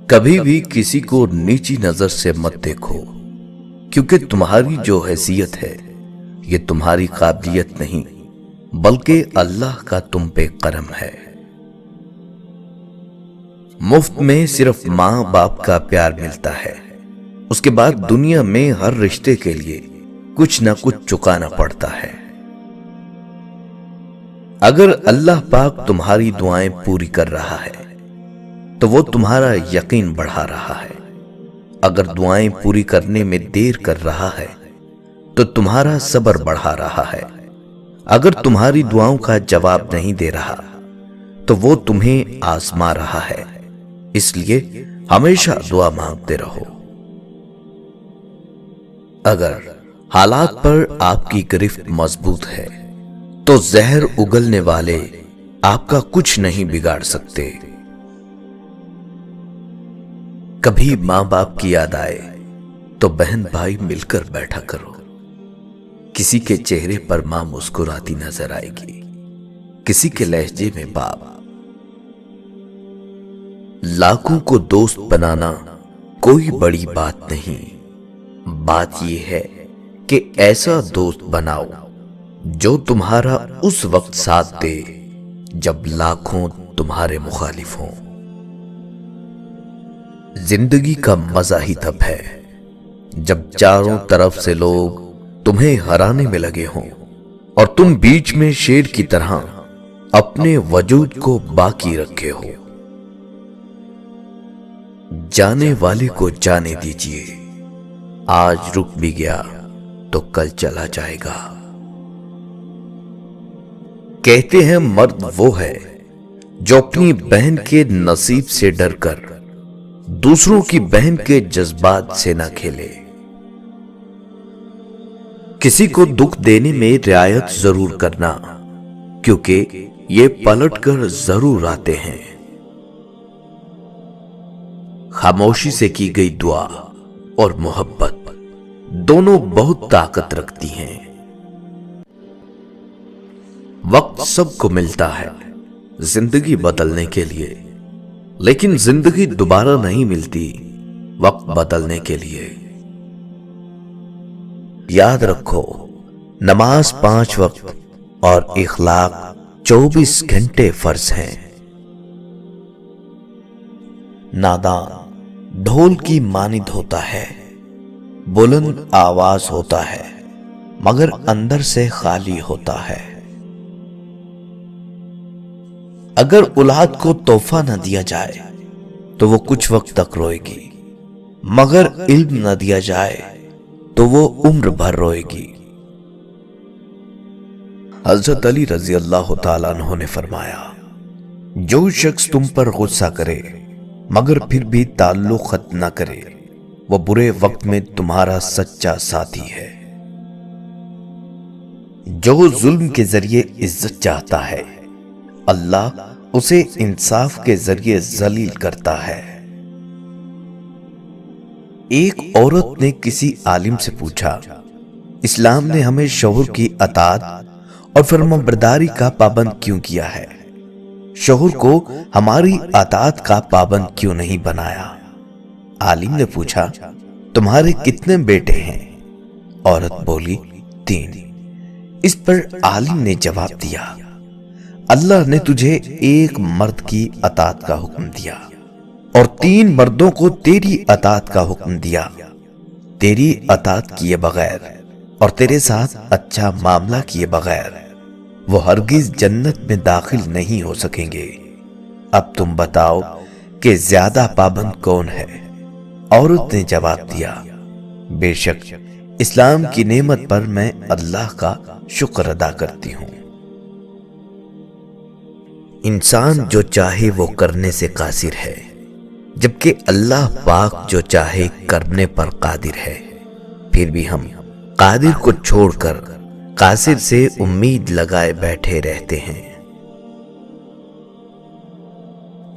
کبھی بھی کسی کو نیچی نظر سے مت دیکھو، کیونکہ تمہاری جو حیثیت ہے یہ تمہاری قابلیت نہیں بلکہ اللہ کا تم پہ کرم ہے۔ مفت میں صرف ماں باپ کا پیار ملتا ہے، اس کے بعد دنیا میں ہر رشتے کے لیے کچھ نہ کچھ چکانا پڑتا ہے۔ اگر اللہ پاک تمہاری دعائیں پوری کر رہا ہے تو وہ تمہارا یقین بڑھا رہا ہے، اگر دعائیں پوری کرنے میں دیر کر رہا ہے تو تمہارا صبر بڑھا رہا ہے، اگر تمہاری دعاؤں کا جواب نہیں دے رہا تو وہ تمہیں آزما رہا ہے، اس لیے ہمیشہ دعا مانگتے رہو۔ اگر حالات پر آپ کی گرفت مضبوط ہے تو زہر اگلنے والے آپ کا کچھ نہیں بگاڑ سکتے۔ کبھی ماں باپ کی یاد آئے تو بہن بھائی مل کر بیٹھا کرو، کسی کے چہرے پر ماں مسکراتی نظر آئے گی، کسی کے لہجے میں باپ۔ لاکھوں کو دوست بنانا کوئی بڑی بات نہیں، بات یہ ہے کہ ایسا دوست بناؤ جو تمہارا اس وقت ساتھ دے جب لاکھوں تمہارے مخالف ہوں۔ زندگی کا مزہ ہی تب ہے جب چاروں طرف سے لوگ تمہیں ہرانے میں لگے ہوں اور تم بیچ میں شیر کی طرح اپنے وجود کو باقی رکھے ہو۔ جانے والے کو جانے دیجیے، آج رک بھی گیا تو کل چلا جائے گا۔ کہتے ہیں مرد وہ ہے جو اپنی بہن کے نصیب سے ڈر کر دوسروں کی بہن کے جذبات سے نہ کھیلے۔ کسی کو دکھ دینے میں رعایت ضرور کرنا، کیونکہ یہ پلٹ کر ضرور آتے ہیں۔ خاموشی سے کی گئی دعا اور محبت دونوں بہت طاقت رکھتی ہیں۔ وقت سب کو ملتا ہے زندگی بدلنے کے لیے، لیکن زندگی دوبارہ نہیں ملتی وقت بدلنے کے لیے۔ یاد رکھو، نماز 5 وقت اور اخلاق 24 گھنٹے فرض ہیں۔ نادان ڈھول کی مانند ہوتا ہے، بلند آواز ہوتا ہے مگر اندر سے خالی ہوتا ہے۔ اگر اولاد کو تحفہ نہ دیا جائے تو وہ کچھ وقت تک روئے گی، مگر علم نہ دیا جائے تو وہ عمر بھر روئے گی۔ حضرت علی رضی اللہ تعالیٰ عنہ نے فرمایا، جو شخص تم پر غصہ کرے مگر پھر بھی تعلق ختم نہ کرے، وہ برے وقت میں تمہارا سچا ساتھی ہے۔ جو ظلم کے ذریعے عزت چاہتا ہے، اللہ اسے انصاف کے ذریعے ذلیل کرتا ہے۔ ایک عورت نے کسی عالم سے پوچھا، اسلام نے ہمیں شوہر کی اطاعت اور فرمانبرداری کا پابند کیوں کیا ہے؟ شوہر کو ہماری اطاعت کا پابند کیوں نہیں بنایا؟ عالم نے پوچھا، تمہارے کتنے بیٹے ہیں؟ عورت بولی، 3۔ اس پر عالم نے جواب دیا، اللہ نے تجھے ایک مرد کی اطاعت کا حکم دیا اور 3 مردوں کو تیری اطاعت کا حکم دیا۔ تیری اطاعت کیے بغیر اور تیرے ساتھ اچھا معاملہ کیے بغیر وہ ہرگز جنت میں داخل نہیں ہو سکیں گے۔ اب تم بتاؤ کہ زیادہ پابند کون ہے؟ عورت نے جواب دیا، بے شک اسلام کی نعمت پر میں اللہ کا شکر ادا کرتی ہوں۔ انسان جو چاہے وہ کرنے سے قاصر ہے، جبکہ اللہ پاک جو چاہے کرنے پر قادر ہے۔ پھر بھی ہم قادر کو چھوڑ کر قاصر سے امید لگائے بیٹھے رہتے ہیں۔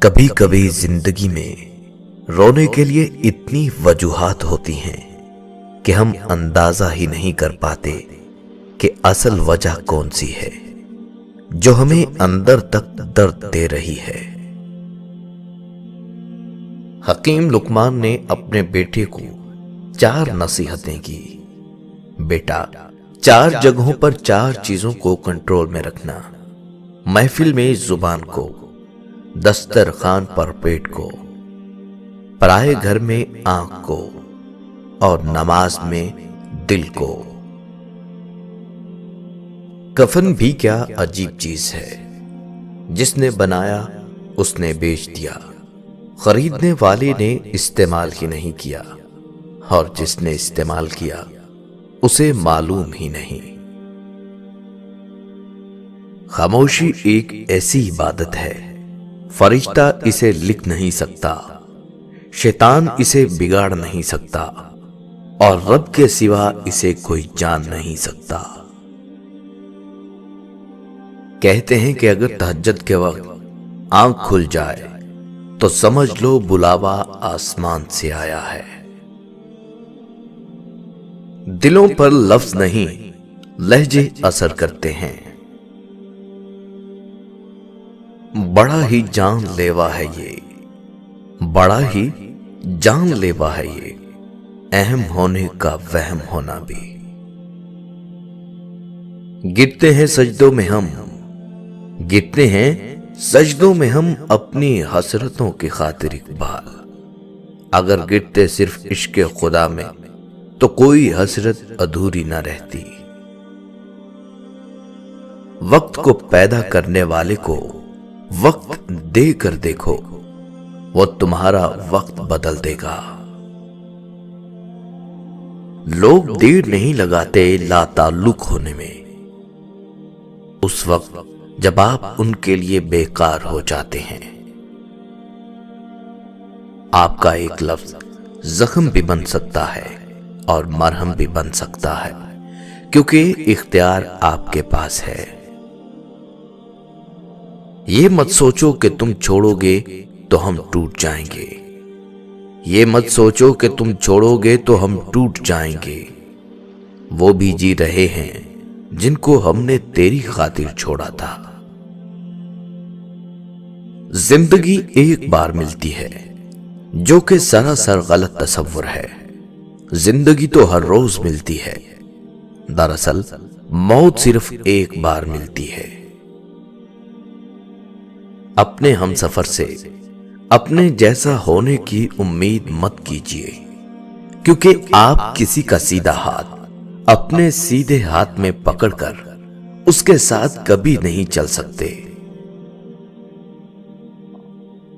کبھی کبھی زندگی میں رونے کے لیے اتنی وجوہات ہوتی ہیں کہ ہم اندازہ ہی نہیں کر پاتے کہ اصل وجہ کون سی ہے جو ہمیں اندر تک درد دے رہی ہے۔ حکیم لقمان نے اپنے بیٹے کو 4 نصیحتیں کی۔ بیٹا، 4 جگہوں پر 4 چیزوں کو کنٹرول میں رکھنا: محفل میں زبان کو، دسترخوان پر پیٹ کو، پرائے گھر میں آنکھ کو، اور نماز میں دل کو۔ کفن بھی کیا عجیب چیز ہے، جس نے بنایا اس نے بیچ دیا، خریدنے والے نے استعمال ہی نہیں کیا، اور جس نے استعمال کیا اسے معلوم ہی نہیں۔ خاموشی ایک ایسی عبادت ہے، فرشتہ اسے لکھ نہیں سکتا، شیطان اسے بگاڑ نہیں سکتا، اور رب کے سوا اسے کوئی جان نہیں سکتا۔ کہتے ہیں کہ اگر تہجد کے وقت آنکھ کھل جائے تو سمجھ لو بلاوا آسمان سے آیا ہے۔ دلوں پر لفظ نہیں، لہجے اثر کرتے ہیں۔ بڑا ہی جان لیوا ہے یہ، بڑا ہی جان لیوا ہے یہ، اہم ہونے کا وہم ہونا بھی۔ گرتے ہیں سجدوں میں ہم، گرتے ہیں سجدوں میں ہم اپنی حسرتوں کی خاطر اقبال۔ اگر گرتے صرف عشق خدا میں تو کوئی حسرت ادھوری نہ رہتی۔ وقت کو پیدا کرنے والے کو وقت دے کر دیکھو، وہ تمہارا وقت بدل دے گا۔ لوگ دیر نہیں لگاتے لا تعلق ہونے میں، اس وقت جب آپ ان کے لیے بیکار ہو جاتے ہیں۔ آپ کا ایک لفظ زخم بھی بن سکتا ہے اور مرہم بھی بن سکتا ہے، کیونکہ اختیار آپ کے پاس ہے۔ یہ مت سوچو کہ تم چھوڑو گے تو ہم ٹوٹ جائیں گے، یہ مت سوچو کہ تم چھوڑو گے تو ہم ٹوٹ جائیں گے۔ وہ بھی جی رہے ہیں جن کو ہم نے تیری خاطر چھوڑا تھا۔ زندگی ایک بار ملتی ہے، جو کہ سراسر غلط تصور ہے۔ زندگی تو ہر روز ملتی ہے، دراصل موت صرف ایک بار ملتی ہے۔ اپنے ہم سفر سے اپنے جیسا ہونے کی امید مت کیجیے، کیونکہ آپ کسی کا سیدھا ہاتھ اپنے سیدھے ہاتھ میں پکڑ کر اس کے ساتھ کبھی نہیں چل سکتے۔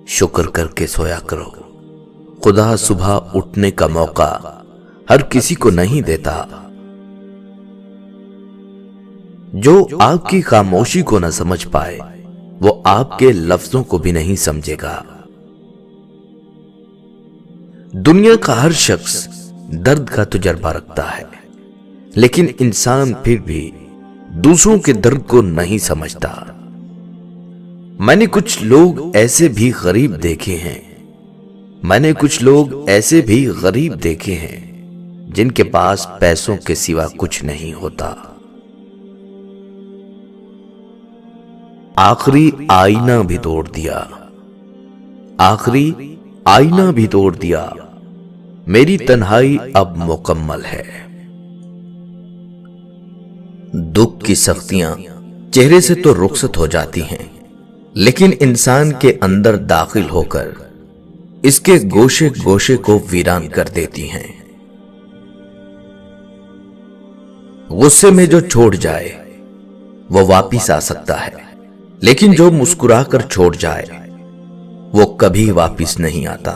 شکر کر کے سویا کرو، خدا صبح اٹھنے کا موقع ہر کسی کو نہیں دیتا۔ جو آپ کی خاموشی کو نہ سمجھ پائے وہ آپ کے لفظوں کو بھی نہیں سمجھے گا۔ دنیا کا ہر شخص درد کا تجربہ رکھتا ہے، لیکن انسان پھر بھی دوسروں کے درد کو نہیں سمجھتا۔ میں نے کچھ لوگ ایسے بھی غریب دیکھے ہیں، میں نے کچھ لوگ ایسے بھی غریب دیکھے ہیں جن کے پاس پیسوں کے سوا کچھ نہیں ہوتا۔ آخری آئینہ بھی توڑ دیا، آخری آئینہ بھی توڑ دیا، میری تنہائی اب مکمل ہے۔ دکھ کی سختیاں چہرے سے تو رخصت ہو جاتی ہیں، لیکن انسان کے اندر داخل ہو کر اس کے گوشے گوشے کو ویران کر دیتی ہیں۔ غصے میں جو چھوڑ جائے وہ واپس آ سکتا ہے، لیکن جو مسکرا کر چھوڑ جائے وہ کبھی واپس نہیں آتا۔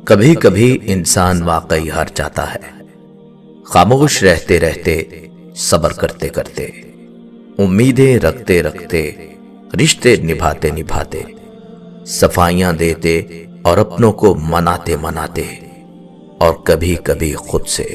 کبھی کبھی انسان واقعی ہار جاتا ہے، خاموش رہتے رہتے، صبر کرتے کرتے، امیدیں رکھتے رکھتے، رشتے نبھاتے نبھاتے، صفائیاں دیتے اور اپنوں کو مناتے مناتے، اور کبھی کبھی خود سے۔